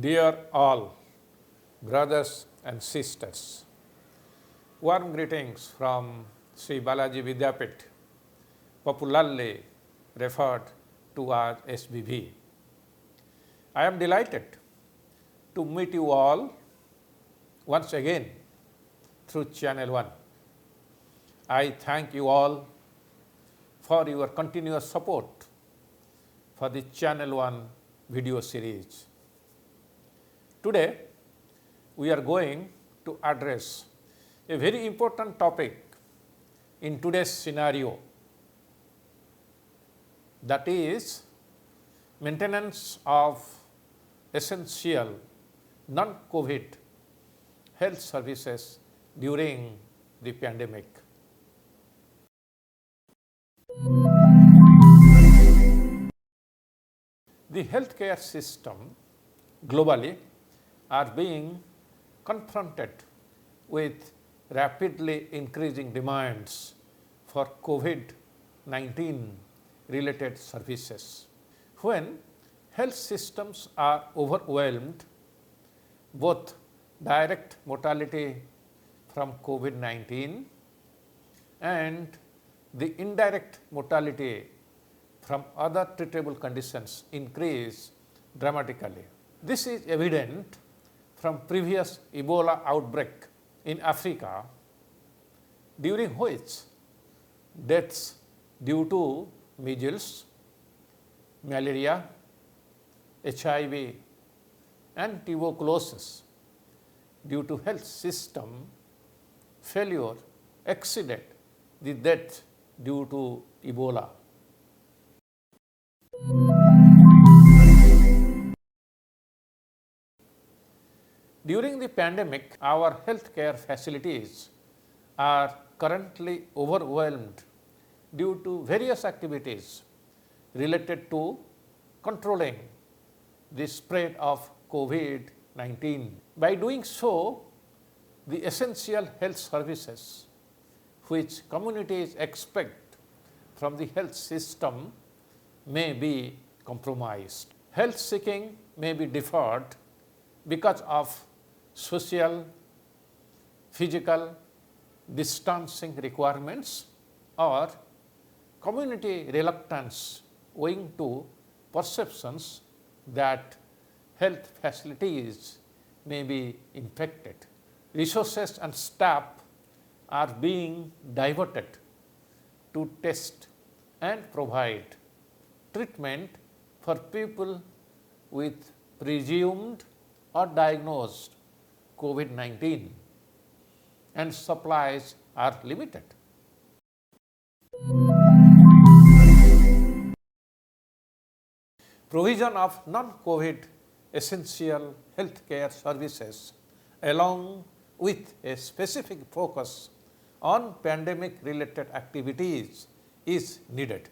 Dear all, brothers and sisters, warm greetings from Sri Balaji Vidyapith, popularly referred to as SBV. I am delighted to meet you all once again through Channel 1. I thank you all for your continuous support for the Channel 1 video series. Today, we are going to address a very important topic in today's scenario, that is maintenance of essential non-COVID health services during the pandemic. The healthcare system globally are being confronted with rapidly increasing demands for COVID-19 related services. When health systems are overwhelmed, both direct mortality from COVID-19 and the indirect mortality from other treatable conditions increase dramatically. This is evident from previous Ebola outbreak in Africa, during which deaths due to measles, malaria, HIV and tuberculosis due to health system failure exceeded the death due to Ebola. During the pandemic, our healthcare facilities are currently overwhelmed due to various activities related to controlling the spread of COVID-19. By doing so, the essential health services which communities expect from the health system may be compromised. Health seeking may be deferred because of social, physical distancing requirements or community reluctance owing to perceptions that health facilities may be infected. Resources and staff are being diverted to test and provide treatment for people with presumed or diagnosed COVID-19, and supplies are limited. Provision of non-COVID essential healthcare services along with a specific focus on pandemic-related activities is needed.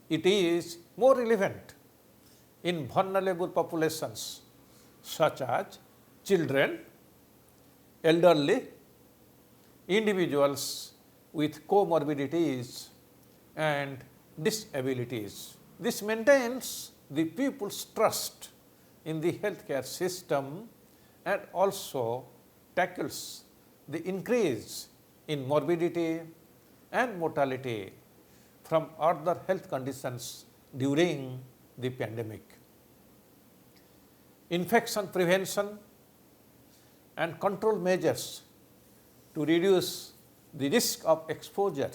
It is more relevant in vulnerable populations such as children, elderly, individuals with comorbidities and disabilities. This maintains the people's trust in the healthcare system and also tackles the increase in morbidity and mortality from other health conditions during the pandemic. Infection prevention and control measures to reduce the risk of exposure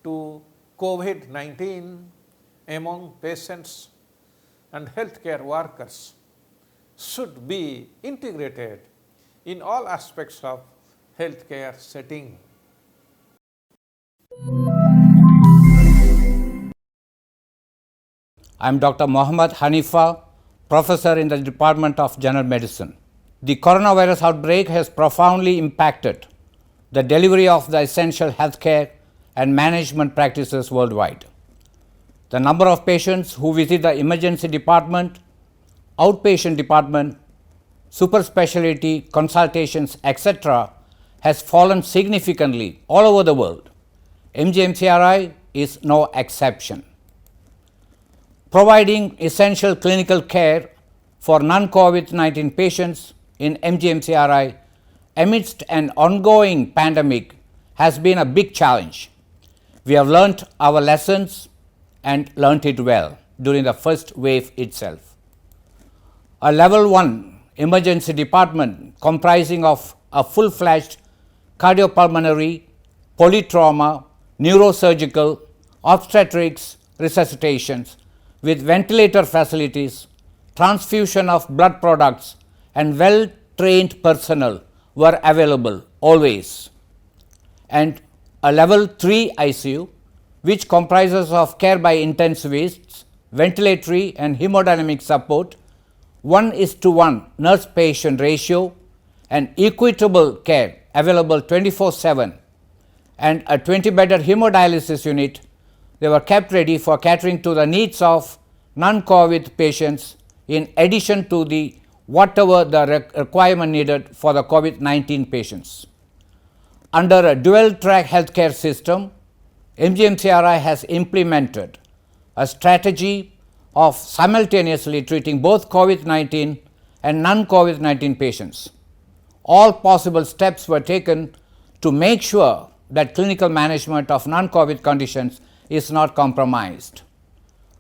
to COVID-19 among patients and healthcare workers should be integrated in all aspects of healthcare setting. I am Dr. Mohammad Hanifa, professor in the Department of General Medicine. The coronavirus outbreak has profoundly impacted the delivery of the essential healthcare and management practices worldwide. The number of patients who visit the emergency department, outpatient department, super specialty consultations, etc. has fallen significantly all over the world. MGMCRI is no exception. Providing essential clinical care for non-COVID-19 patients in MGMCRI amidst an ongoing pandemic has been a big challenge. We have learnt our lessons and learnt it well during the first wave itself. A level 1 emergency department comprising of a full-fledged cardiopulmonary, polytrauma, neurosurgical, obstetrics, resuscitations with ventilator facilities, transfusion of blood products and well-trained personnel were available always. And a level 3 ICU which comprises of care by intensivists, ventilatory and hemodynamic support, 1:1 nurse-patient ratio and equitable care available 24/7 and a 20-bedded hemodialysis unit, they were kept ready for catering to the needs of non-COVID patients in addition to the whatever the requirement needed for the COVID-19 patients. Under a dual-track healthcare system, MGMCRI has implemented a strategy of simultaneously treating both COVID-19 and non-COVID-19 patients. All possible steps were taken to make sure that clinical management of non-COVID conditions is not compromised.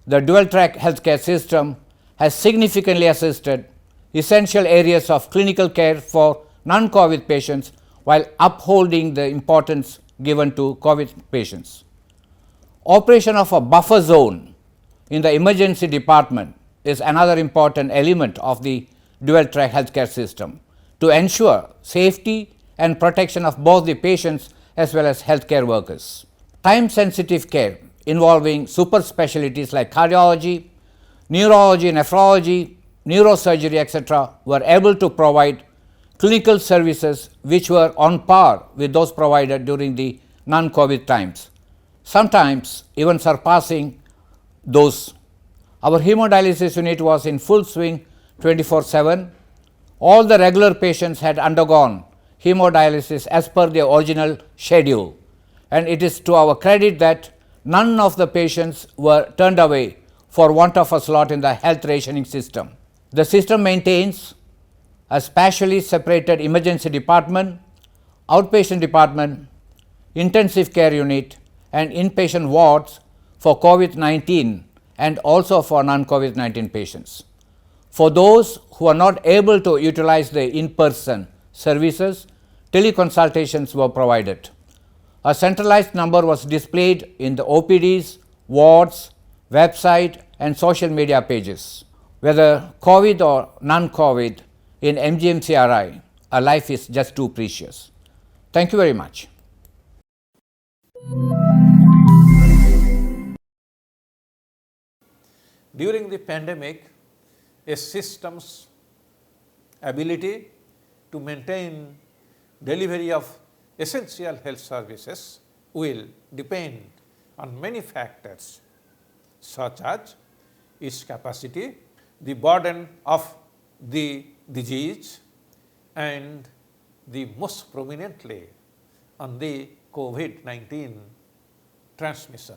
The dual-track healthcare system has significantly assisted essential areas of clinical care for non-COVID patients while upholding the importance given to COVID patients. Operation of a buffer zone in the emergency department is another important element of the dual-track healthcare system to ensure safety and protection of both the patients as well as healthcare workers. Time-sensitive care involving super specialties like cardiology, neurology, nephrology, neurosurgery, etc. were able to provide clinical services which were on par with those provided during the non-COVID times, sometimes even surpassing those. Our hemodialysis unit was in full swing 24/7. All the regular patients had undergone hemodialysis as per their original schedule, and it is to our credit that none of the patients were turned away for want of a slot in the health rationing system. The system maintains a specially separated emergency department, outpatient department, intensive care unit and inpatient wards for COVID-19 and also for non-COVID-19 patients. For those who are not able to utilize the in-person services, teleconsultations were provided. A centralized number was displayed in the OPDs, wards, website and social media pages. Whether COVID or non-COVID, in MGMCRI, a life is just too precious. Thank you very much. During the pandemic, a system's ability to maintain delivery of essential health services will depend on many factors such as its capacity, the burden of the disease and the most prominently on the COVID-19 transmission.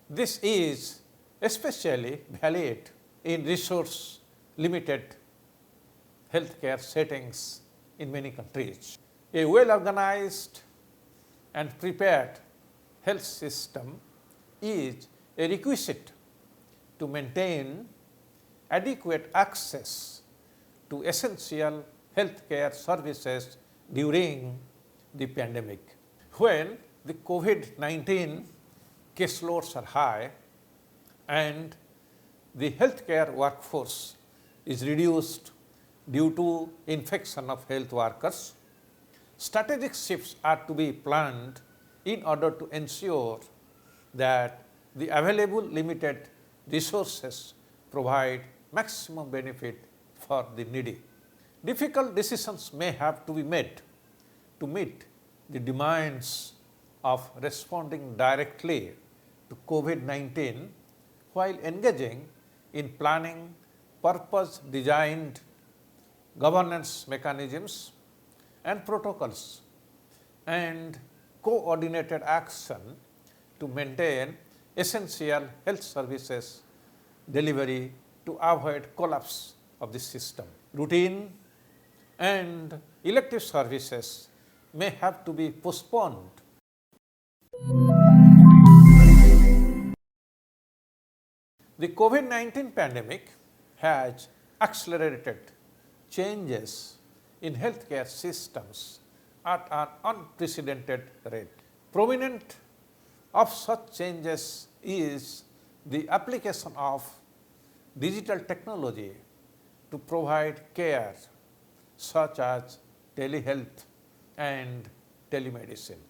This is especially valid in resource limited healthcare settings in many countries. A well organized and prepared health system is a requisite to maintain adequate access to essential healthcare services during the pandemic. When the COVID-19 caseloads are high and the healthcare workforce is reduced due to infection of health workers, strategic shifts are to be planned in order to ensure that the available limited resources provide maximum benefit for the needy. Difficult decisions may have to be made to meet the demands of responding directly to COVID-19 while engaging in planning purpose-designed governance mechanisms and protocols and coordinated action to maintain essential health services delivery to avoid collapse of the system. Routine and elective services may have to be postponed. The COVID-19 pandemic has accelerated changes in healthcare systems at an unprecedented rate. Prominent of such changes is the application of digital technology to provide care, such as telehealth and telemedicine.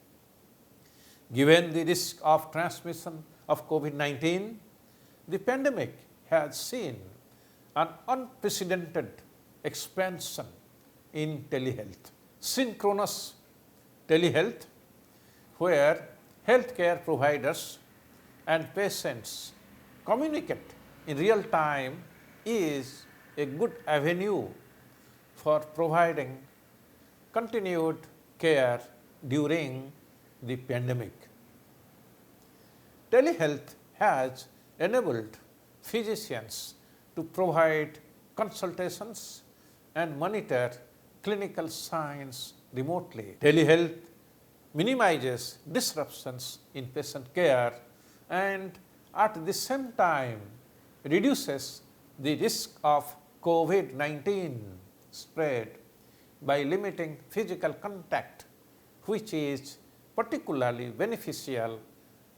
Given the risk of transmission of COVID-19, the pandemic has seen an unprecedented expansion in telehealth. Synchronous telehealth, where healthcare providers and patients communicate in real time, is a good avenue for providing continued care during the pandemic. Telehealth has enabled physicians to provide consultations and monitor clinical signs remotely. Telehealth minimizes disruptions in patient care and at the same time reduces the risk of COVID-19 spread by limiting physical contact, which is particularly beneficial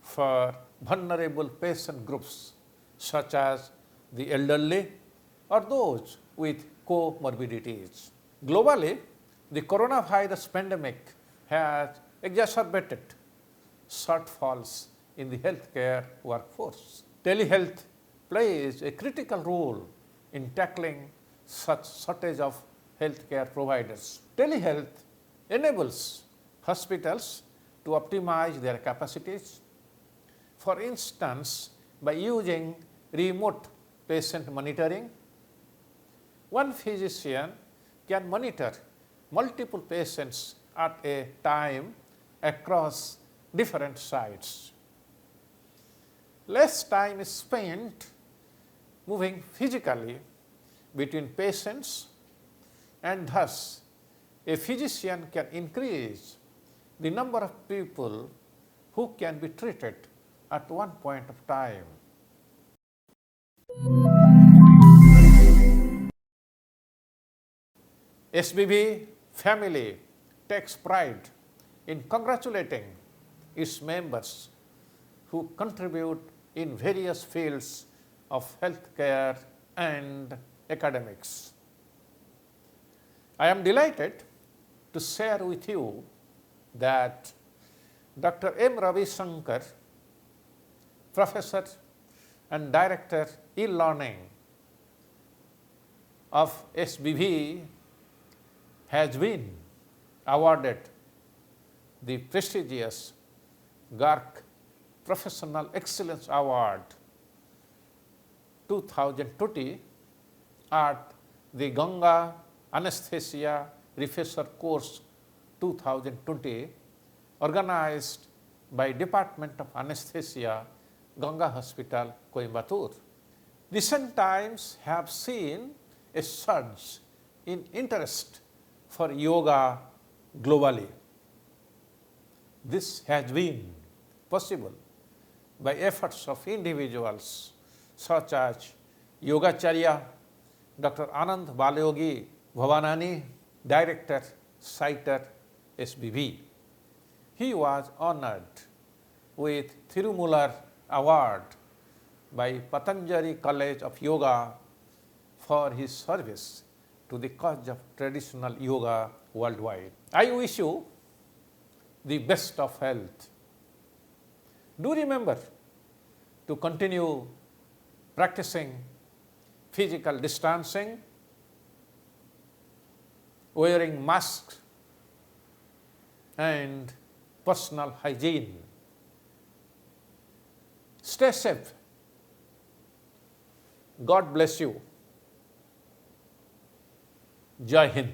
for vulnerable patient groups such as the elderly or those with comorbidities. Globally, the coronavirus pandemic has exacerbated shortfalls in the healthcare workforce. Telehealth plays a critical role in tackling such shortage of healthcare providers. Telehealth enables hospitals to optimize their capacities. For instance, by using remote patient monitoring, one physician can monitor multiple patients at a time across different sites. Less time is spent moving physically between patients, and thus a physician can increase the number of people who can be treated at one point of time. SBB family takes pride in congratulating its members who contribute in various fields of healthcare and academics. I am delighted to share with you that Dr. M. Ravi Shankar, Professor and Director E-Learning of SBB, has been awarded the prestigious Garg Professional Excellence Award 2020 at the Ganga Anesthesia Refresher Course 2020, organized by Department of Anesthesia, Ganga Hospital, Coimbatore. Recent times have seen a surge in interest for yoga globally. This has been possible by efforts of individuals such as Yogacharya Dr. Anand Balayogi Bhavanani, Director, CITER, SBB. He was honored with Thirumular Award by Patanjali College of Yoga for his service to the cause of traditional yoga worldwide. I wish you the best of health. Do remember to continue practicing physical distancing, wearing masks, and personal hygiene. Stay safe. God bless you. Jai Hind.